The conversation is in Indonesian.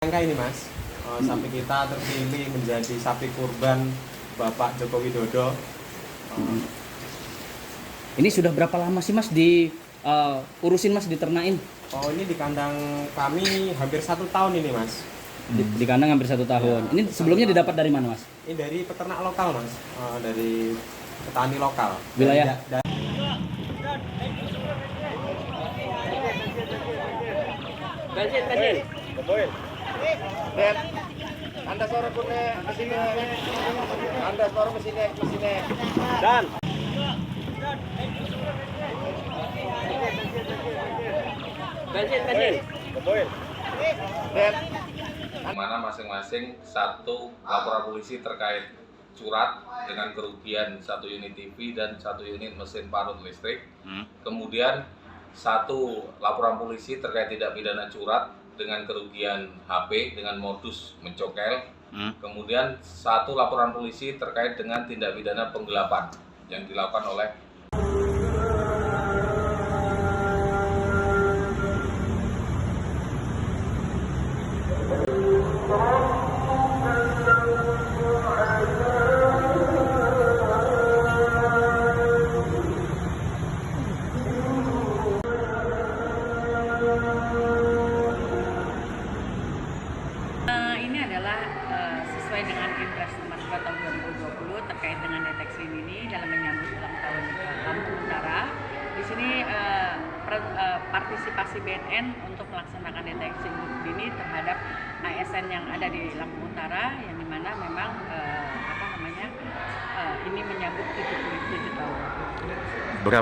Angka ini Mas, sapi kita terpilih menjadi sapi kurban Bapak Joko Widodo. Ini sudah berapa lama sih Mas urusin Mas diternain? Oh ini di kandang kami hampir 1 tahun ini Mas. Di kandang hampir 1 tahun. Ya, Ini sebelumnya didapat dari mana Mas? Ini dari peternak lokal Mas, dari petani lokal. Wilayah? Kasih. Dan Anda suara kune ke sini. Anda suara ke sini. Dan kasih. Dan mana masing-masing satu laporan polisi terkait curat dengan kerugian 1 unit TV dan 1 unit mesin parut listrik. Kemudian 1 laporan polisi terkait tindak pidana curat dengan kerugian HP dengan modus mencokel. Kemudian 1 laporan polisi terkait dengan tindak pidana penggelapan yang dilakukan oleh Ini adalah sesuai dengan Impres nomor 2 tahun 2020 terkait dengan deteksi dini dalam menyambut ulang tahun Lampung Utara. Di sini partisipasi BNN untuk melaksanakan deteksi dini terhadap ASN yang ada di Lampung Utara, yang dimana memang ini menyambut 77 tahun. Berapa